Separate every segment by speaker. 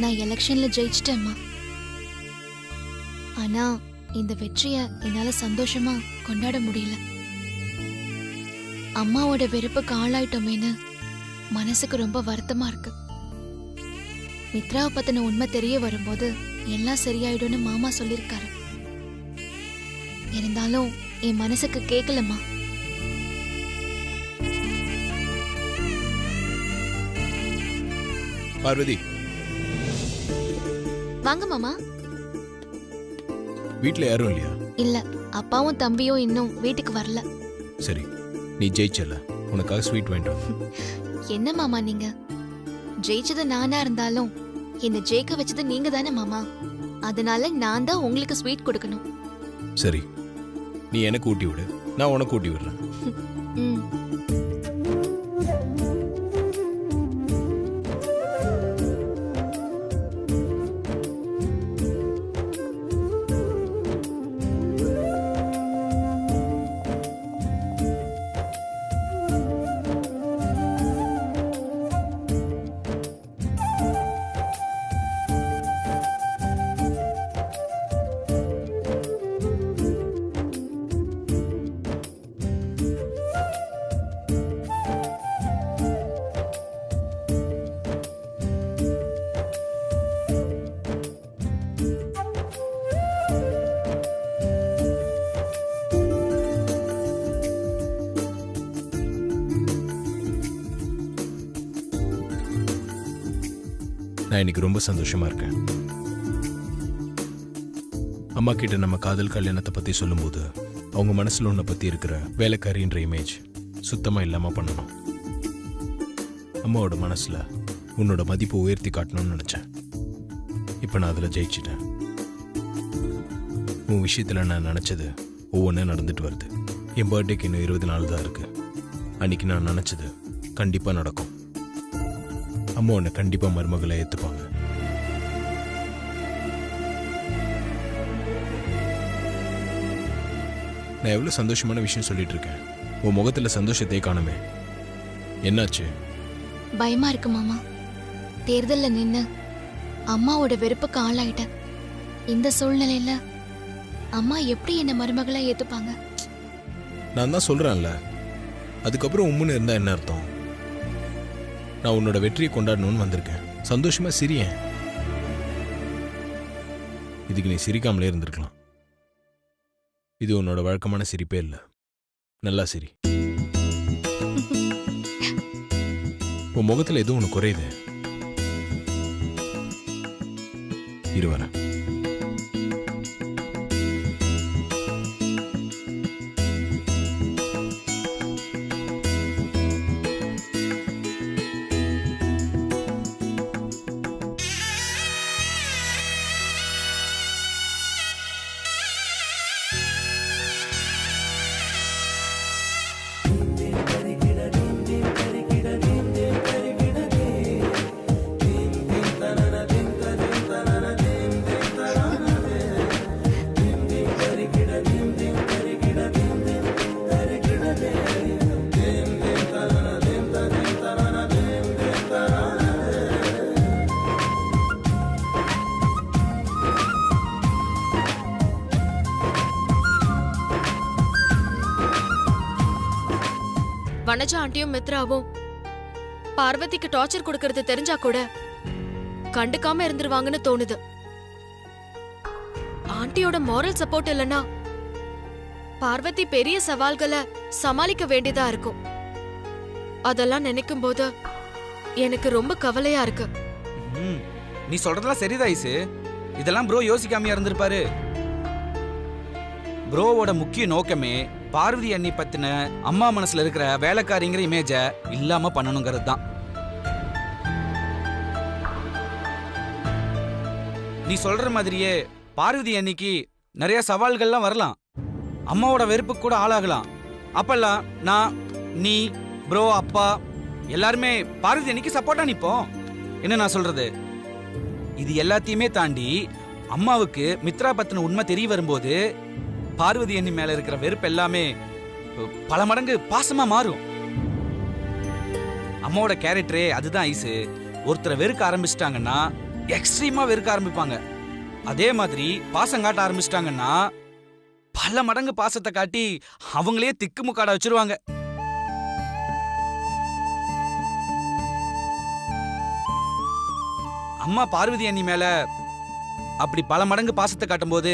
Speaker 1: நான் எலெக்ஷன்ல ஜெயிச்சிட்டேம்மா. ஆனா இந்த வெற்றிய என்னால சந்தோஷமா கொண்டாட முடியல. அம்மாவோட வெறுப்புக்கு ஆளாயிட்டோமேன்னு மனசுக்கு ரொம்ப வருத்தமா இருக்கு. மித்ராவை பத்தின உண்மை தெரிய வரும்போது எல்லாம் சரியாயிடும்னு மாமா சொல்லிருக்காரு. இருந்தாலும் என் மனசுக்கு கேட்கலம்மா.
Speaker 2: பார்வதி,
Speaker 1: வாங்க மாமா.
Speaker 2: வீட்ல யாரும் இல்லையா?
Speaker 1: இல்ல, அப்பாவும் தம்பியும் இன்னும் வீட்டுக்கு வரல.
Speaker 2: சரி, நீ ஜெயிச்சல, உனக்காக ஸ்வீட் வாங்கிட்டு.
Speaker 1: என்ன மாமா நீங்க? ஜெயிச்சது நானா இருந்தாலும் என்ன ஜெயிக்க வச்சது நீங்க தானே மாமா. அதனால நான் தான் உங்களுக்கு ஸ்வீட் கொடுக்கணும்.
Speaker 2: சரி, நீ எனக்கு ஊட்டி விடு, நான் உனக்கு ஊட்டி விடுறேன். நான் இன்னைக்கு ரொம்ப சந்தோஷமா இருக்கேன். அம்மா கிட்ட நம்ம காதல் கல்யாணத்தை பத்தி சொல்லும்போது அவங்க மனசுல உன்னை பத்தி இருக்கிற வேலைக்காரின்ற இமேஜ் சுத்தமா இல்லாம பண்ணணும். அம்மாவோட மனசுல உன்னோட மதிப்பை உயர்த்தி காட்டணும்னு நினைச்சேன். இப்ப நான் அதுல ஜெயிச்சிட்டேன். உன் விஷயத்துல நான் நினைச்சது ஒவ்வொன்றும் நடந்துட்டு வருது. என் பர்த்டேக்கு இன்னும் 20 நாள் தான் இருக்கு. அன்னைக்கு நான் நினைச்சது கண்டிப்பா நடக்கும். அம்மா உன்னை கண்டிப்பா மருமகளை ஏத்துப்பாங்க. நான் எவ்வளவு சந்தோஷமான விஷயம் சொல்லிட்டு இருக்கேன். உன் முகத்துல சந்தோஷத்தை காணுமே, என்னாச்சு?
Speaker 1: பயமா இருக்கு மாமா. தேர்தல்ல நின்னு அம்மாவோட வெறுப்புக்கு ஆளாயிட்டேன். இந்த சூழ்நிலையில அம்மா எப்படி என்ன மருமகளா ஏத்துப்பாங்க?
Speaker 2: நான் தான் சொல்றேன்ல, அதுக்கப்புறம் உம்முன்னு இருந்தா என்ன அர்த்தம்? நான் உன்னோட வெற்றியை கொண்டாடணும்னு வந்திருக்கேன். சந்தோஷமா சிரியேன். இதுக்கு நீ சிரிக்காமலே இருந்திருக்கலாம். இது உன்னோட வழக்கமான சிரிப்பே இல்லை. நல்லா சிரி. உன் முகத்துல எதுவும் ஒன்று குறையுது. இருவரேன்.
Speaker 3: வனஜா ஆண்டியும் மித்ராவும் பார்வதிக்கு டார்ச்சர் கொடுக்கறது தெரிஞ்சா கூட கண்டுக்காம இருந்துருவாங்கன்னு தோணுது. ஆண்டியோட மாரல் சப்போர்ட் இல்லனா பார்வதி பெரிய சவால்களை சமாளிக்க வேண்டியதா இருக்கும். அதெல்லாம் நினைக்கும் போது எனக்கு ரொம்ப கவலையா இருக்கு.
Speaker 4: நீ சொல்றதெல்லாம் சரிதான் ஐசு. இதெல்லாம் ப்ரோ யோசிக்காமையா இருந்திருப்பாரு. ப்ரோவோட முக்கிய நோக்கமே பார்வதி அண்ணி பத்தின அம்மா மனசுல இருக்கிற வேலைக்காரிங்கிற இமேஜ இல்லாம பண்ணணுங்கிறது தான். நீ சொல்ற மாதிரியே பார்வதி அன்னிக்கு நிறைய சவால்கள்லாம் வரலாம். அம்மாவோட வெறுப்பு கூட ஆளாகலாம். அப்பெல்லாம் நான், நீ, ப்ரோ, அப்பா எல்லாருமே பார்வதி அன்னிக்கு சப்போர்ட்டா நிப்போம். என்ன நான் சொல்றது? இது எல்லாத்தையுமே தாண்டி அம்மாவுக்கு மித்ரா பத்தின உண்மை தெரிய வரும்போது பார்வதி அண்ணி மேல இருக்கிற வெறுப்பு எல்லாமே பல மடங்கு பாசமா மாறும். அம்மாவோட கேரக்டரே அதுதான் ஐசு. ஒருத்தரை வெறுக்க ஆரம்பிச்சிட்டாங்கன்னா எக்ஸ்ட்ரீமா வெறுக்க ஆரம்பிப்பாங்க. அதே மாதிரி பாசம் காட்ட ஆரம்பிச்சிட்டாங்கன்னா பல மடங்கு பாசத்தை காட்டி அவங்களே திக்குமுக்காட வச்சிருவாங்க. அம்மா பார்வதி அண்ணி மேல அப்படி பல மடங்கு பாசத்தை காட்டும் போது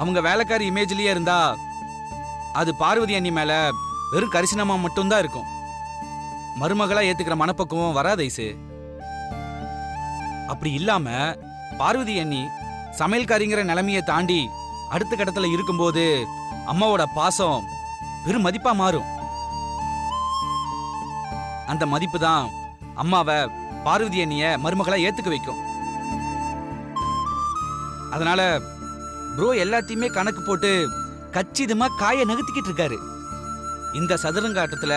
Speaker 4: அவங்க வேலைக்காரி இமேஜ்லயே இருந்தா அது பார்வதி அண்ணி மேல வெறும் கரிசனமா மட்டும்தான் இருக்கும். மருமகளா ஏத்துக்கிற மனப்பக்குவம் வராது ஐசு. அப்படி இல்லாம பார்வதி அண்ணி சமையல்காரிங்கிற நிலைமையை தாண்டி அடுத்த கட்டத்துல இருக்கும்போது அம்மாவோட பாசம் வெறும் மதிப்பா மாறும். அந்த மதிப்பு தான் அம்மாவை பார்வதி அண்ணிய மருமகளா ஏத்துக்க வைக்கும். அதனால ப்ரோ எல்லாத்தையுமே கணக்கு போட்டு கச்சிதமா காய நகர்த்திக்கிட்டு இருக்காரு. இந்த சதுரங்காட்டத்துல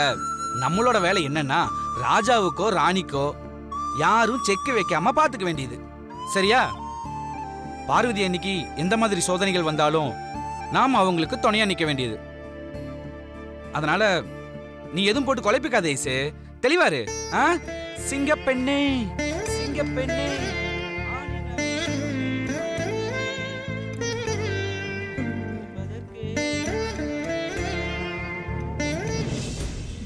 Speaker 4: நம்மளோட வேலை என்னன்னா ராஜாவுக்கோ ராணிக்கோ யாரும் செக் வைக்காம பாத்துக்க வேண்டியது. சரியா? பார்வதி அன்னைக்கு எந்த மாதிரி சோதனைகள் வந்தாலும் நாம அவங்களுக்கு துணையா நிக்க வேண்டியது. அதனால நீ எதுவும் போட்டு குழப்பிக்காத ஐசு. தெளிவாரு. சிங்கப்பெண்ணே சிங்கப்பெண்ணே.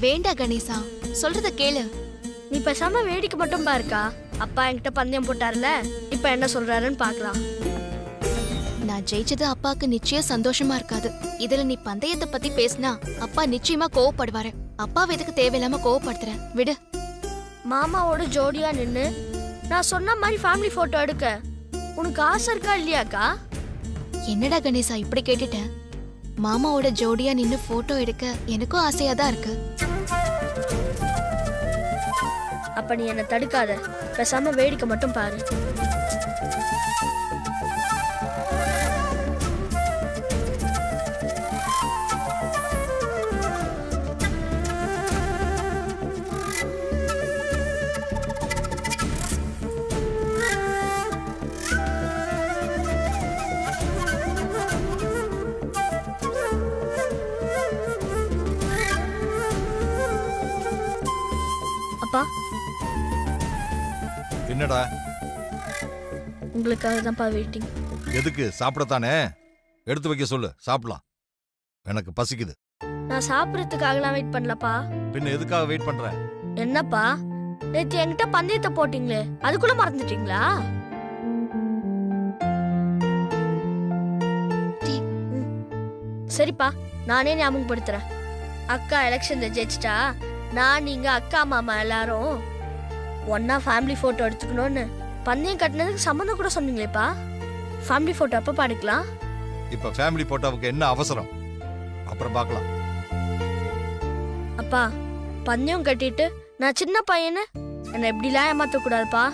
Speaker 1: வேண்டா கணேசா, சொல்றத கேளு.
Speaker 5: நீ பேசாம வேடிக்கை மட்டும் பாருக்கா. அப்பா என்கிட்ட பந்தயம் போட்டார்ல, இப்ப என்ன சொல்றாருன்னு பாக்கலாம்.
Speaker 1: நான் ஜெயிச்சது அப்பாக்கு நிச்சயம் சந்தோஷமா இருக்காது. இதுல நீ பந்தயத்தை பத்தி பேசினா அப்பா நிச்சயமா கோவப்படுவாரு. அப்பாவை எதுக்கு தேவையில்லாம கோவப்படுத்துறேன், விடு.
Speaker 5: மாமாவோட ஜோடியா நின்னு நான் சொன்ன மாதிரி ஃபேமிலி போட்டோ எடுக்க உனக்கு ஆசை இருக்கா இல்லையாக்கா?
Speaker 1: என்னடா கணேசா இப்படி கேட்டுட்ட? மாமாவோட ஜோடியா நின்னு போட்டோ எடுக்க எனக்கும் ஆசையா தான் இருக்கு.
Speaker 5: அப்ப நீ என்ன தடுக்காத, பேசாம வேடிக்கை மட்டும் பாரு. அப்பா,
Speaker 6: என்னடா?
Speaker 5: உங்களுக்காக தான்ப்பா வெயிட்டிங்.
Speaker 6: எதுக்கு? சாப்பிடத்தானே. எடுத்து வைக்க சொல்லு, சாப்பிடலாம். எனக்கு பசிக்குது.
Speaker 5: நான் சாப்பிடறதுக்காகலாம் வெயிட் பண்ணலப்பா.
Speaker 6: பின்ன எதுக்காக வெயிட் பண்ற?
Speaker 5: என்னப்பா, நேத்து என்கிட்ட பந்தயத்தை போட்டீங்களே, அதுக்குள்ள மறந்துட்டீங்களா? சரிப்பா, நானே ஞாபகப்படுத்துறேன். அக்கா எலெக்ஷன்ல ஜெயிச்சிட்டா நான், நீங்க, அக்கா, மாமா எல்லாரும் ஒன்னா ஃபேமிலி போட்டோ எடுத்துக்கணும்னு பந்தயம் கட்டினதுக்கு சம்மந்தம் கூட சொன்னீங்களேப்பா. ஃபேமிலி போட்டோ அப்ப பாடுக்கலாம்.
Speaker 6: இப்ப ஃபேமிலி போட்டோவுக்கு என்ன அவசரம்? அப்புறம் பார்க்கலாம்.
Speaker 5: அப்பா, பந்தயம் கட்டிட்டு நான் சின்ன பையனு என்னை எப்படிலாம் ஏமாத்த கூடாதுப்பா.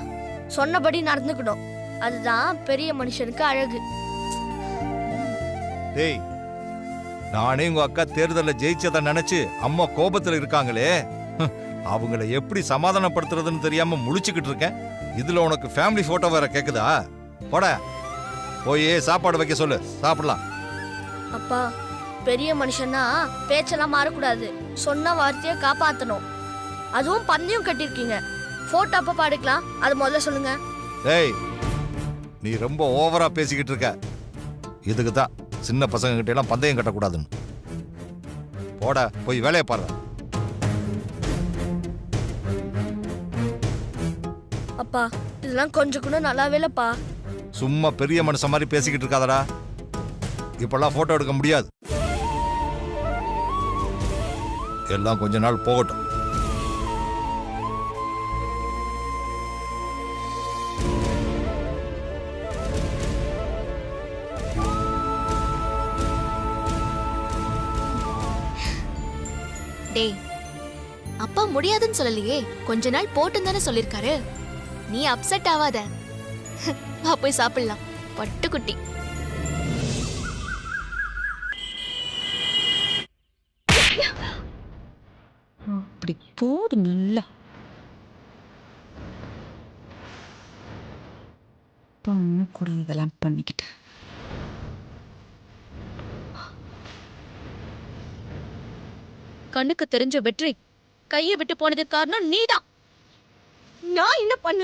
Speaker 5: சொன்னபடி நடந்துக்கணும். அதுதான் பெரிய மனுஷனுக்கு அழகு.
Speaker 6: டேய், நானே உங்க அக்கா தேர்தல்ல ஜெயிச்சத நினைச்சு அம்மா கோபத்துல இருக்காங்களே, அவங்கள எப்படி சமாதானப்படுத்துறதுன்னு தெரியாம முழிச்சுக்கிட்டு இருக்கேன். இதுல உனக்கு ஃபேமிலி போட்டோ வேற கேக்குதா? போட, போய் சாப்பாடு வைக்க சொல்லு, சாப்பிடலாம்.
Speaker 5: அப்பா, பெரிய மனுஷன்னா பேச்செல்லாம் மாறக்கூடாது. சொன்ன வார்த்தையை காப்பாத்தணும். அதுவும் பந்தயம் கட்டிருக்கீங்க. போட்டோ அப்ப பாடுக்கலாம், அது முதல்ல சொல்லுங்க.
Speaker 6: டேய், நீ ரொம்ப ஓவரா பேசிக்கிட்டு இருக்க. இதுக்கு தான் சின்ன பசங்க கிட்ட எல்லாம் பந்தயம் கட்டக்கூடாதுன்னு. போட, போய் வேலையை பாரு.
Speaker 5: அப்பா, இதெல்லாம் கொஞ்சம் கூட நல்லாவே இல்லப்பா.
Speaker 6: சும்மா பெரிய மனுஷன் மாதிரி பேசிக்கிட்டு இருக்காதடா. இப்பெல்லாம் போட்டோ எடுக்க முடியாது. எல்லாம் கொஞ்ச நாள் போகட்டும்.
Speaker 1: டேய், அப்பா முடியாதுன்னு சொல்லலையே, கொஞ்ச நாள் போட்டுன்னு தானே சொல்லிருக்காரு. நீ அப்செட் ஆகாத. வா போய் சாப்பிடலாம், பட்டுக்குட்டி.
Speaker 7: அப்படி போடு நல்லா. பொண்ணு கூட இதெல்லாம் பண்ணிக்கிட்டு
Speaker 3: கண்ணுக்கு தெரிஞ்ச வெற்றி கையை விட்டு போனதுக்கு காரணம் நீதான்.
Speaker 7: நான் என்ன பண்ண?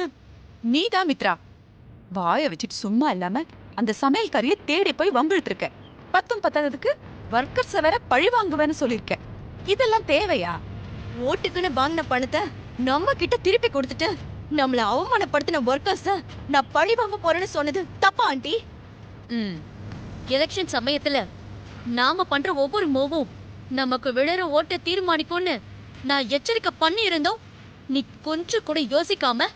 Speaker 7: நீதான் மித்ரா வாயை வச்சுட்டு சும்மா இல்லாம அந்த சமையல்காரிய தேடி போய் வம்பிழுத்து இருக்க. பத்தும் பத்தாததுக்கு ஒர்க்கர்ஸ வேற பழி வாங்குவேன்னு சொல்லிருக்க. இதெல்லாம் தேவையா?
Speaker 8: ஓட்டுக்குன்னு வாங்கின பணத்தை நம்ம கிட்ட திருப்பி கொடுத்துட்டு நம்மள அவமானப்படுத்தின ஒர்க்கர்ஸ நான் பழி வாங்க போறேன்னு சொன்னது தப்பா ஆண்டி? எலெக்ஷன் சமயத்துல நாம பண்ற ஒவ்வொரு மூவும் நமக்கு விழற ஓட்ட தீர்மானிக்கும்னு நான் எச்சரிக்கை பண்ணி இருந்தோம். நீ கொஞ்சம் கூட யோசிக்காம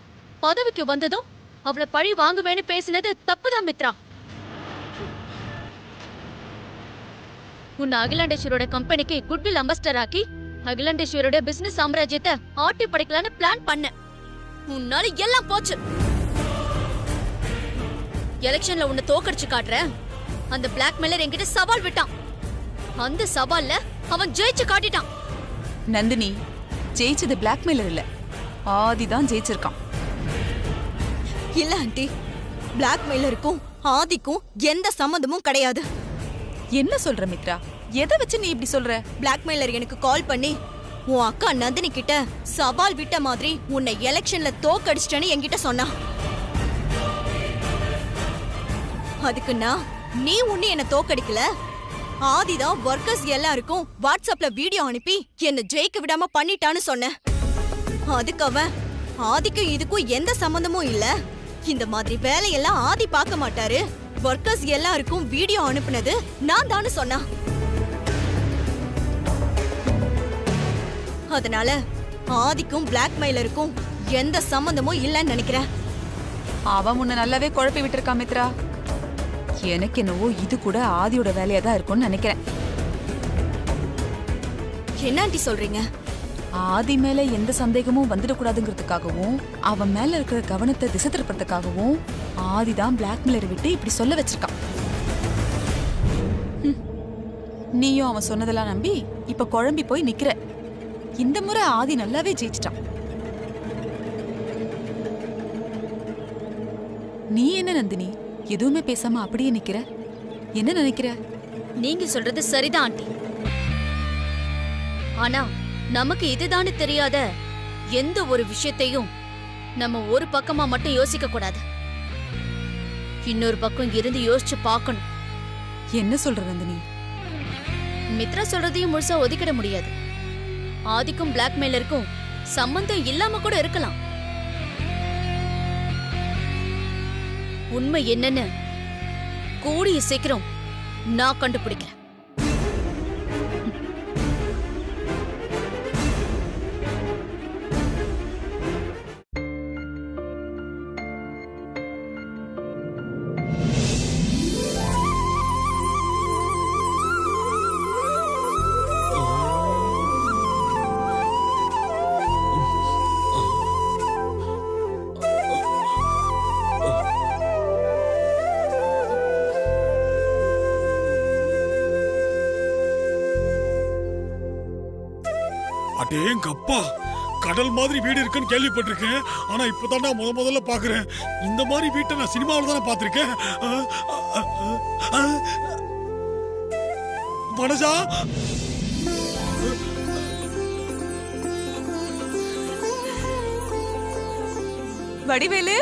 Speaker 8: பதவிக்கு வந்ததும் அவளை பழி வாங்குவேன்னு பேசினது தப்புதான் மித்ரா. உன் அகிலாண்டேஸ்வரோட கம்பெனிக்கு குட்வில் அம்பாஸ்டர் ஆக்கி அகிலாண்டேஸ்வரோட பிசினஸ் சாம்ராஜ்யத்தை ஆட்டி படைக்கலான்னு பிளான் பண்ண. உன்னால எல்லாம் போச்சு. எலெக்ஷன்ல உன்னை தோக்கடிச்சு காட்டுறேன். அந்த பிளாக்மெயிலர் என்கிட்ட சவால் விட்டான். அந்த சவால்ல அவன் ஜெயிச்சு காட்டிட்டான்.
Speaker 7: நந்தினி, ஜெயிச்சது பிளாக்மெயிலர் இல்ல, ஆதிதான் ஜெயிச்சிருக்கான்.
Speaker 8: இல்ல ஆண்டி, பிளாக்மெயிலருக்கும் ஆதிக்கும் எந்த சம்மந்தமும் கிடையாது.
Speaker 7: என்ன சொல்ற மித்ரா? எதை வச்சு நீ இப்படி சொல்ற?
Speaker 8: பிளாக்மெயிலர் எனக்கு கால் பண்ணி உன் அக்கா நந்தினி கிட்ட சவால் விட்ட மாதிரி உன்னை எலெக்ஷன்ல தோக்கடிச்சிட்டேன்னு என்கிட்ட சொன்னா. அதுக்கு நான் நீ உன்னை என்ன தோக்கடிக்கல, ஆதிதான் ஒர்க்கர்ஸ் எல்லாருக்கும் வாட்ஸ்அப்ல வீடியோ அனுப்பி என்ன ஜெயிக்க விடாம பண்ணிட்டான்னு சொன்னேன். அதுக்கு அவன் ஆதிக்கு இதுக்கும் எந்த சம்பந்தமும் இல்ல, இந்த மாதிரி வேலையெல்லாம் ஆதி பார்க்க மாட்டாரு, ஒர்க்கர்ஸ் எல்லாருக்கும் வீடியோ அனுப்புனது நான் தானு சொன்னா. அதனால ஆதிக்கும் பிளாக்மெயிலருக்கும் எந்த சம்பந்தமும் இல்லன்னு நினைக்கிறேன்.
Speaker 7: அவன் உன்னை நல்லாவே குழப்பி விட்டுருக்கான் மித்ரா. எனக்கு என்னவோ இது கூட ஆதியோட வேலையா தான் இருக்கும்னு நினைக்கிறேன்.
Speaker 8: என்ன ஆண்டி சொல்றீங்க?
Speaker 7: ஆதி மேல எந்த சந்தேகமும் வந்துடக்கூடாதுங்கிறதுக்காகவும் அவன் மேல இருக்கிற கவனத்தை திசை திருப்பறதுக்காகவும் ஆதிதான் பிளாக்மெயிலரை விட்டு இப்படி சொல்ல வச்சிருக்கான். நீயும் அவன் சொன்னதெல்லாம் நம்பி இப்ப குழம்பி போய் நிக்கிற. இந்த முறை ஆதி நல்லாவே ஜெயிச்சிட்டான். நீ என்ன நந்தினி எதுவுமே பேசாம அப்படியே நிக்கிற? என்ன நினைக்கிற?
Speaker 8: நீங்க சொல்றது சரிதான் ஆண்டி. ஆனா நமக்கு இதுதான்னு தெரியாத எந்த ஒரு விஷயத்தையும் நம்ம ஒரு பக்கமா மட்டும் யோசிக்க கூடாது. இன்னொரு பக்கம் இருந்து யோசிச்சு பார்க்கணும்.
Speaker 7: என்ன சொல்ற நந்தினி?
Speaker 8: மித்ரா சொல்றதையும் முழுசா ஒதுக்கிட முடியாது. ஆதிக்கும் பிளாக்மெயிலருக்கும் சம்பந்தம் இல்லாம கூட இருக்கலாம். உண்மை என்னன்னு கூடிய சீக்கிரம் நான் கண்டுபிடிக்கிறேன்.
Speaker 9: அடேங்கப்பா, கடல் மாதிரி வீடு இருக்குன்னு கேள்விப்பட்டிருக்கேன். ஆனா இப்பதான் நான் முதல்ல பாக்குறேன். இந்த மாதிரி வீட்டை நான் சினிமாவில் தானே பார்த்திருக்கேன். வனஜா,
Speaker 7: வடிவேலு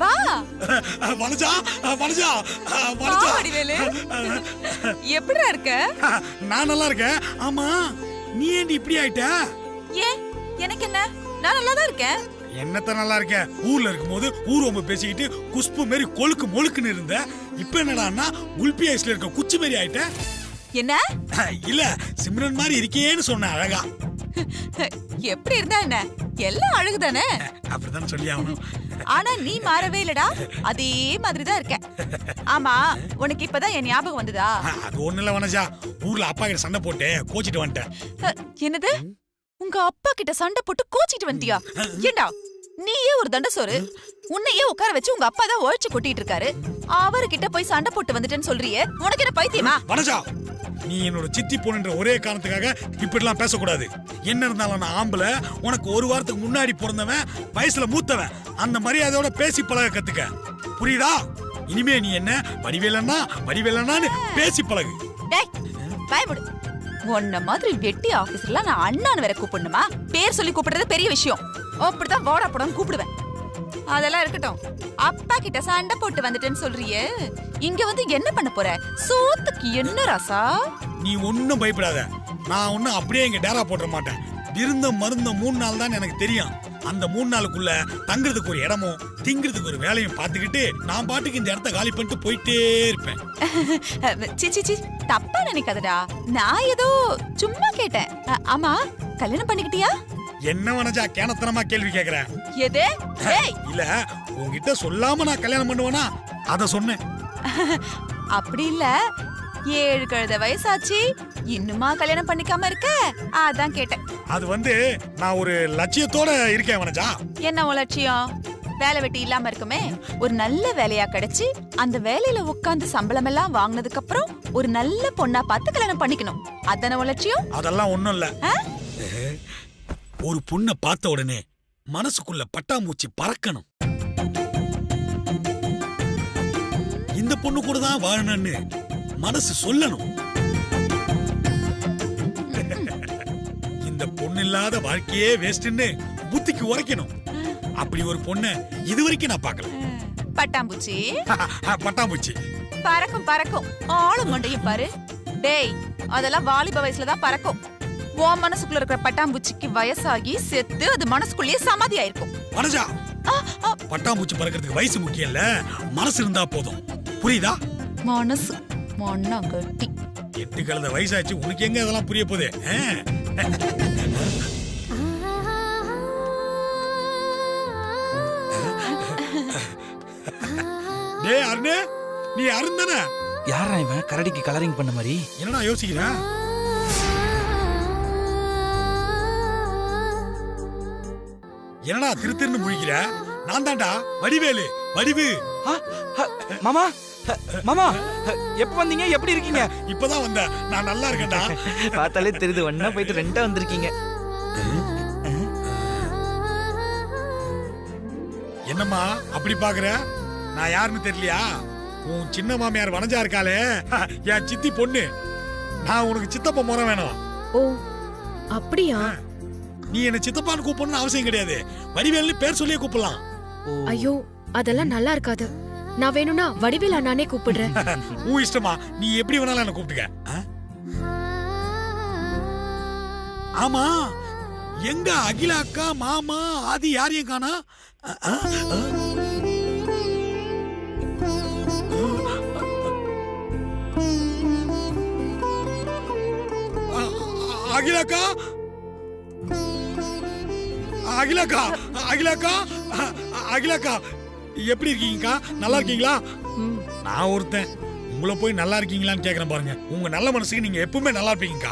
Speaker 7: வா.
Speaker 9: வனஜா, வனஜா,
Speaker 7: வா வடிவேலு. எப்படிடா இருக்க?
Speaker 9: நான் நல்லா இருக்கேன். ஆமா, நீ ஏன் இப்படி ஆயிட்ட?
Speaker 7: ஏன், எனக்கு என்ன? நான் நல்லா தான் இருக்கேன்.
Speaker 9: என்னத்த நல்லா இருக்க? ஊர்ல இருக்கும்போது ஊர்வம்பு பேசிக்கிட்டு குஷ்பு மாரி கொழுக்கு மொழுக்குன்னு இருந்த. இப்ப என்னடான்னா குல்பி ஐஸ்ல இருக்க குச்சி மாரி ஆயிட்ட.
Speaker 7: என்ன?
Speaker 9: இல்ல, சிம்ரன் மாதிரி இருக்கேன்னு சொன்ன அழகா.
Speaker 7: எப்படி இருந்தா என்ன, எல்லாம் அழகுதானே.
Speaker 9: அப்படிதான் சொல்லி ஆகணும்.
Speaker 7: ஆனா நீ மாறவே இல்லடா, அதே மாதிரிதான் இருக்க. ஆமா, உனக்கு இப்பதான் என் ஞாபகம் வந்ததா?
Speaker 9: அது ஒண்ணு இல்ல வனஜா, ஊர்ல அப்பா கிட்ட சண்டை போட்டு கோச்சிட்டு வந்துட்டேன்.
Speaker 7: என்னது? உங்க அப்பா கிட்ட சண்டை போட்டு கோச்சிட்டு வந்துட்டியா? ஏண்டா, நீயே ஒரு தண்டசோறு. உன்னையே உட்கார வச்சு உங்க அப்பா தான் உழைச்சு கொட்டிட்டு இருக்காரு. அவர்கிட்ட போய் சண்டை போட்டு வந்துட்டேன்னு சொல்றியே, உனக்கு என்ன பைத்தியமா?
Speaker 9: வனஜா, நீ என்னோட சித்தி பொண்ணுன்ற ஒரே காரணத்துக்காக இப்படிலாம் பேசக்கூடாது. என்ன இருந்தாலும் நான் ஆம்பளை, உனக்கு ஒரு வாரத்துக்கு முன்னாடி பிறந்தவன், வயசுல மூத்தவன். அந்த மரியாதையோட பேசி பழக கத்துக்க, புரியுதா? இனிமே நீ என்ன வடிவேலன்னா வடிவேலன்னான்னு பேசி பழகு.
Speaker 7: டேய், பயப்படு. உன்ன மாதிரி வெட்டி ஆபீஸ்ல நான் அண்ணான்னு வேற கூப்பிடணுமா? பேர் சொல்லி கூப்பிடுறது பெரிய விஷயம். அப்படிதான் வாடா போடான்னு கூப்பிடுவேன். அதெல்லாம் இருக்கட்டும். அப்பா கிட்ட சண்டை போட்டு வந்துட்டேன்னு சொல்றியே, இங்க வந்து என்ன பண்ண போற? சோத்துக்கு என்ன ராசா?
Speaker 9: நீ ஒன்னும் பயப்படாத. நான் ஒன்னும் அப்படியே இங்க டேரா போட்டுற மாட்டேன். விருந்த மருந்த 3 நாள் தான் எனக்கு தெரியும். அந்த 3 நாளுக்குள்ள தங்குறதுக்கு ஒரு இடமும் திங்கிறதுக்கு ஒரு வேலையும் பார்த்துக்கிட்டு நான் பாட்டுக்கு இந்த இடத்த காலி பண்ணிட்டு போயிட்டே இருப்பேன்.
Speaker 7: சி தப்பா நினைக்காதடா. நான் ஏதோ சும்மா கேட்டேன். ஆமா, கல்யாணம் பண்ணிக்கிட்டியா?
Speaker 9: என்ன வனஜா கேனத்தனமா கேள்வி கேக்குற?
Speaker 7: எது?
Speaker 9: இல்ல, உன்கிட்ட சொல்லாம நான் கல்யாணம் பண்ணுவேனா அத சொன்னேன்.
Speaker 7: அப்படி இல்ல, 7 கழுத வயசாச்சு, இன்னுமா கல்யாணம் பண்ணிக்காம இருக்க? அதான் கேட்டேன்.
Speaker 9: அது வந்து நான் ஒரு லட்சியத்தோட இருக்கேன் வனஜா.
Speaker 7: என்ன உன் லட்சியம்? வேலை வெட்டி இல்லாம இருக்குமே, ஒரு நல்ல வேலையா கிடைச்சு அந்த வேலையில உட்கார்ந்து சம்பளம் எல்லாம் வாங்கினதுக்கு அப்புறம் ஒரு நல்ல பொண்ணா பார்த்து கல்யாணம் பண்ணிக்கணும். அதான உன் லட்சியம்?
Speaker 9: அதெல்லாம் ஒண்ணும் இல்ல. ஒரு பொண்ணை பார்த்த உடனே மனசுக்குள்ள பட்டாம்பூச்சி பறக்கணும். இந்த பொண்ணு கூட தான் வாழணும்னு மனசு சொல்லணும். இந்த பொண்ணு இல்லாத வாழ்க்கையே வேஸ்ட்னு புத்திக்கு உரைக்கணும். அப்படி ஒரு பொண்ணு இதுவரைக்கும் நான் பார்க்கல.
Speaker 7: பட்டாம்பூச்சி
Speaker 9: பட்டாம்பூச்சி
Speaker 7: பறக்கும் பறக்கும், ஆளு மண்டையும் பாரு. டேய், அதெல்லாம் வாலிப வயசுலதான் பறக்கும். உன் மனசுக்குள்ள இருக்கிற பட்டாம்பூச்சிக்கு வயசாகி செத்து அது மனசுக்குள்ளேயே சமாதி ஆயிருக்கும்.
Speaker 9: மனஜா, பட்டாம்பூச்சி பறக்கிறதுக்கு வயசு முக்கியம் இல்ல, மனசு இருந்தா போதும். புரியுதா?
Speaker 7: மனசு மண்ணா கட்டி
Speaker 9: 8 கழுத வயசாச்சு, உனக்கு எங்க அதெல்லாம் புரிய போதே? டேய் அருணே, நீ அருண் தானே?
Speaker 4: யாரா இவன் கரடிக்கு கலரிங் பண்ண மாதிரி?
Speaker 9: என்னடா யோசிக்கிற? என்னடா திருத்திருன்னு முழிக்கிற? நான் தான்டா வடிவேலு, வடிவு.
Speaker 4: மாமா, மாமா எப்ப வந்தீங்க? எப்படி இருக்கீங்க?
Speaker 9: இப்பதான் வந்த. நான் நல்லா இருக்கேன்டா.
Speaker 4: பார்த்தாலே தெரியுது, ஒண்ணா போயிட்டு 2 வந்திருக்கீங்க.
Speaker 9: என்னம்மா அப்படி பாக்குற? நான் யாருன்னு தெரியலையா? உன் சின்ன மாமியார் வனஜா இருக்காளே, என் சித்தி பொண்ணு. நான் உனக்கு சித்தப்பா முறை வேணும்.
Speaker 3: ஓ அப்படியா?
Speaker 9: நீ என்ன சித்தப்பான்னு கூப்பிடணும்னு அவசியம் கிடையாது. வடிவேல்னு பேர் சொல்லியே கூப்பிடலாம்.
Speaker 3: ஐயோ, அதெல்லாம் நல்லா இருக்காது. நான் வேணும்னா வடிவேல் அண்ணானே கூப்பிடுறேன்.
Speaker 9: உன் இஷ்டமா, நீ எப்படி வேணாலும் என்ன கூப்பிட்டுக்க. ஆமா, எங்க அகிலா அக்கா, மாமா, ஆதி யாரையும் காணா? அகிலாக்கா, அகிலாக்கா, அகிலாக்கா, அகிலாக்கா, எப்படி இருக்கீங்கக்கா? நல்லா இருக்கீங்களா? நான் ஒருத்தன் உங்களை போய் நல்லா இருக்கீங்களான்னு கேக்குறேன் பாருங்க. உங்க நல்ல மனசுக்கு நீங்க எப்பவுமே நல்லா இருப்பீங்கக்கா.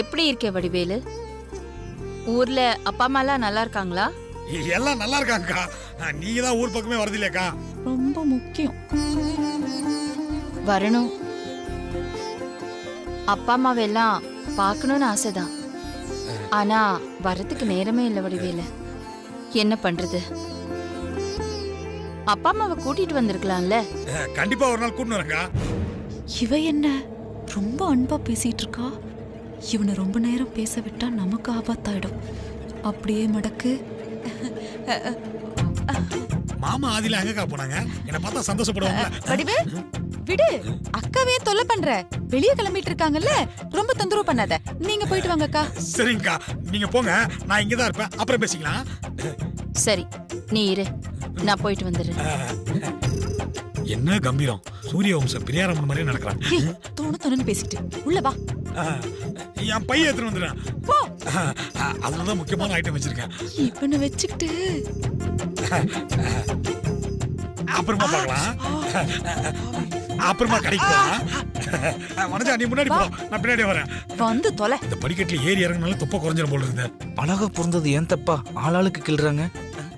Speaker 10: எப்படி இருக்கே வடிவேலு? ஊர்ல அப்பா அம்மா எல்லாம் நல்லா இருக்காங்களா?
Speaker 9: எல்லாம் நல்லா இருக்காங்கக்கா. நீங்க தான் ஊர் பக்கமே வரது இல்லையாக்கா?
Speaker 7: ரொம்ப முக்கியம்.
Speaker 10: வரணும். அப்பா அம்மாவெல்லாம் பார்க்கணும்னு ஆசைதான். ஆனா வரதுக்கு நேரமே இல்லை வடிவேலு. என்ன பண்றது? அப்பா அம்மாவை கூட்டிட்டு வந்திருக்கலாம்ல.
Speaker 9: கண்டிப்பா ஒரு நாள் கூட்டிட்டு வரேன்க்கா.
Speaker 8: இவ என்ன ரொம்ப அன்பா பேசிட்டு இருக்கா? இவனை ரொம்ப நேரம் பேச விட்டா நமக்கு ஆபத்தாயிடும். அப்படியே மடக்கு.
Speaker 9: மாமா ஆதில எங்கக்கா போனாங்க? என்ன பார்த்தா சந்தோஷப்படுவாங்க.
Speaker 7: வடிவே, விடு. அக்காவே தொல்லை பண்ற. வெளியே கிளம்பிட்டு இருக்காங்கல்ல, ரொம்ப தொந்தரவு பண்ணாத. நீங்க போயிட்டு வாங்கக்கா.
Speaker 9: சரிங்கக்கா, நீங்க போங்க. நான் இங்கதான் இருப்பேன். அப்புறம் பேசிக்கலாம்.
Speaker 10: சரி, நீ இரு, நான் போயிட்டு வந்துடுறேன்.
Speaker 9: என்ன கம்பீரம்! சூரிய வம்சம் பிரியாரம்மன் மாதிரி நடக்கிறான்.
Speaker 7: தோணு பேசிட்டு உள்ள வா.
Speaker 9: என் பையன் எடுத்துட்டு வந்துடுறேன்.
Speaker 7: போ.
Speaker 9: அதுலதான் முக்கியமான ஐட்டம் வச்சிருக்கேன்.
Speaker 7: இவனை வச்சுக்கிட்டு
Speaker 9: அப்புறமா பார்க்கலாம். அப்புறமா கிடைக்கும். மனஜா, நீ முன்னாடி போ, நான் பின்னாடி வரேன்.
Speaker 7: வந்து தொலை.
Speaker 9: இந்த படிக்கட்டுல ஏறி இறங்கினாலும் தொப்பை குறைஞ்சிட போல இருக்குது.
Speaker 4: அழகா பிறந்தது ஏன் தப்பா ஆளாளுக்கு கிள்றாங்க?